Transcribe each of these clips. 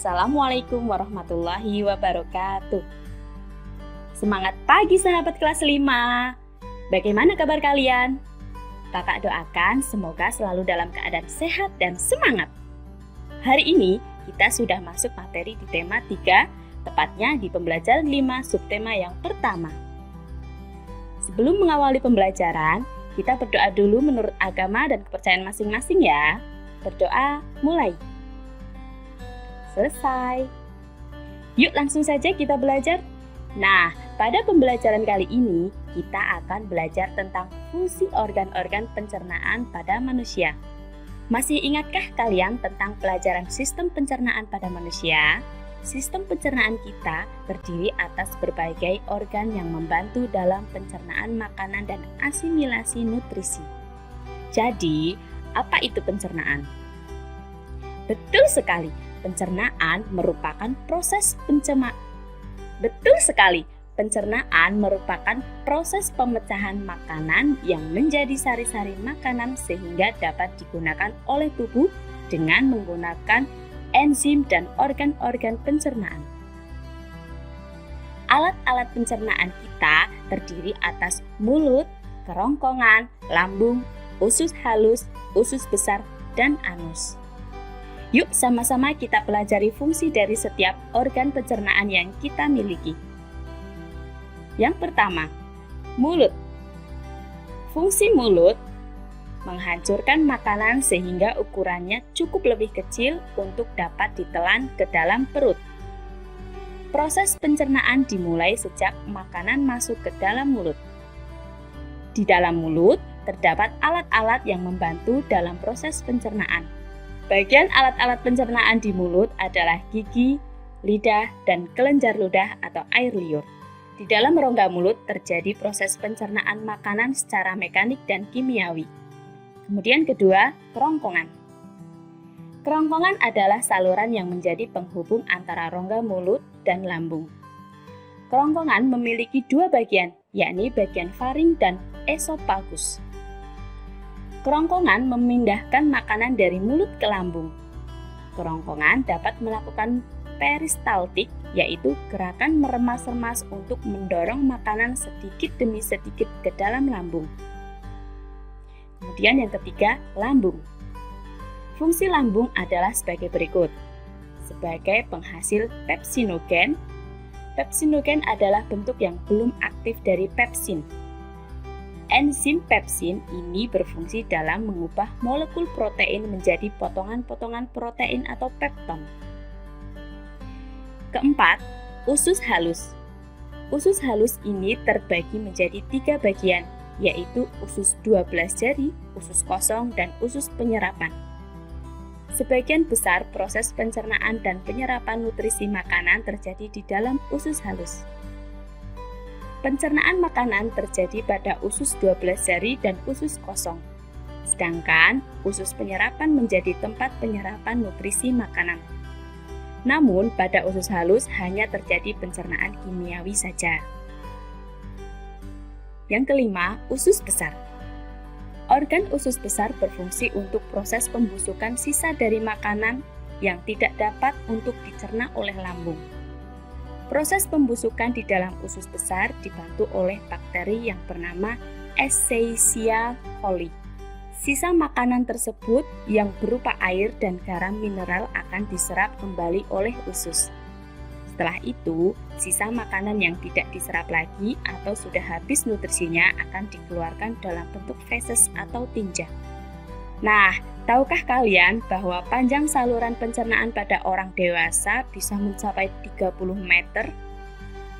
Assalamualaikum warahmatullahi wabarakatuh. Semangat pagi sahabat kelas 5. Bagaimana kabar kalian? Kakak doakan semoga selalu dalam keadaan sehat dan semangat. Hari ini kita sudah masuk materi di tema 3, tepatnya di pembelajaran 5 subtema yang pertama. Sebelum mengawali pembelajaran, kita berdoa dulu menurut agama dan kepercayaan masing-masing ya. Berdoa mulai. Selesai. Yuk langsung saja kita belajar. Nah, pada pembelajaran kali ini kita akan belajar tentang fungsi organ-organ pencernaan pada manusia. Masih ingatkah kalian tentang pelajaran sistem pencernaan pada manusia? Sistem pencernaan kita terdiri atas berbagai organ yang membantu dalam pencernaan makanan dan asimilasi nutrisi. Jadi, apa itu pencernaan? Betul sekali. Pencernaan merupakan proses pemecahan makanan yang menjadi sari-sari makanan sehingga dapat digunakan oleh tubuh dengan menggunakan enzim dan organ-organ pencernaan. Alat-alat pencernaan kita terdiri atas mulut, kerongkongan, lambung, usus halus, usus besar, dan anus. Yuk sama-sama kita pelajari fungsi dari setiap organ pencernaan yang kita miliki. Yang pertama, mulut. Fungsi mulut menghancurkan makanan sehingga ukurannya cukup lebih kecil untuk dapat ditelan ke dalam perut. Proses pencernaan dimulai sejak makanan masuk ke dalam mulut. Di dalam mulut terdapat alat-alat yang membantu dalam proses pencernaan. Bagian alat-alat pencernaan di mulut adalah gigi, lidah, dan kelenjar ludah atau air liur. Di dalam rongga mulut terjadi proses pencernaan makanan secara mekanik dan kimiawi. Kemudian kedua, kerongkongan. Kerongkongan adalah saluran yang menjadi penghubung antara rongga mulut dan lambung. Kerongkongan memiliki dua bagian, yakni bagian faring dan esofagus. Kerongkongan memindahkan makanan dari mulut ke lambung. Kerongkongan dapat melakukan peristaltik, yaitu gerakan meremas-remas untuk mendorong makanan sedikit demi sedikit ke dalam lambung. Kemudian yang ketiga, lambung. Fungsi lambung adalah sebagai berikut. Sebagai penghasil pepsinogen. Pepsinogen adalah bentuk yang belum aktif dari pepsin. Enzim pepsin ini berfungsi dalam mengubah molekul protein menjadi potongan-potongan protein atau pepton. Keempat, usus halus. Usus halus ini terbagi menjadi 3 bagian, yaitu usus 12 jari, usus kosong, dan usus penyerapan. Sebagian besar proses pencernaan dan penyerapan nutrisi makanan terjadi di dalam usus halus. Pencernaan makanan terjadi pada usus 12 jari dan usus kosong. Sedangkan usus penyerapan menjadi tempat penyerapan nutrisi makanan. Namun pada usus halus hanya terjadi pencernaan kimiawi saja. Yang kelima, usus besar. Organ usus besar berfungsi untuk proses pembusukan sisa dari makanan yang tidak dapat untuk dicerna oleh lambung. Proses pembusukan di dalam usus besar dibantu oleh bakteri yang bernama Escherichia coli. Sisa makanan tersebut yang berupa air dan garam mineral akan diserap kembali oleh usus. Setelah itu, sisa makanan yang tidak diserap lagi atau sudah habis nutrisinya akan dikeluarkan dalam bentuk feses atau tinja. Nah, tahukah kalian bahwa panjang saluran pencernaan pada orang dewasa bisa mencapai 30 meter?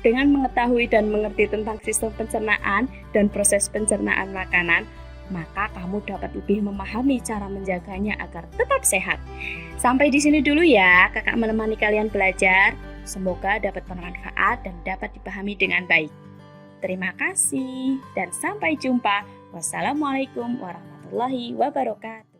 Dengan mengetahui dan mengerti tentang sistem pencernaan dan proses pencernaan makanan, maka kamu dapat lebih memahami cara menjaganya agar tetap sehat. Sampai di sini dulu ya, kakak menemani kalian belajar. Semoga dapat bermanfaat dan dapat dipahami dengan baik. Terima kasih dan sampai jumpa. Wassalamualaikum warahmatullahi wabarakatuh.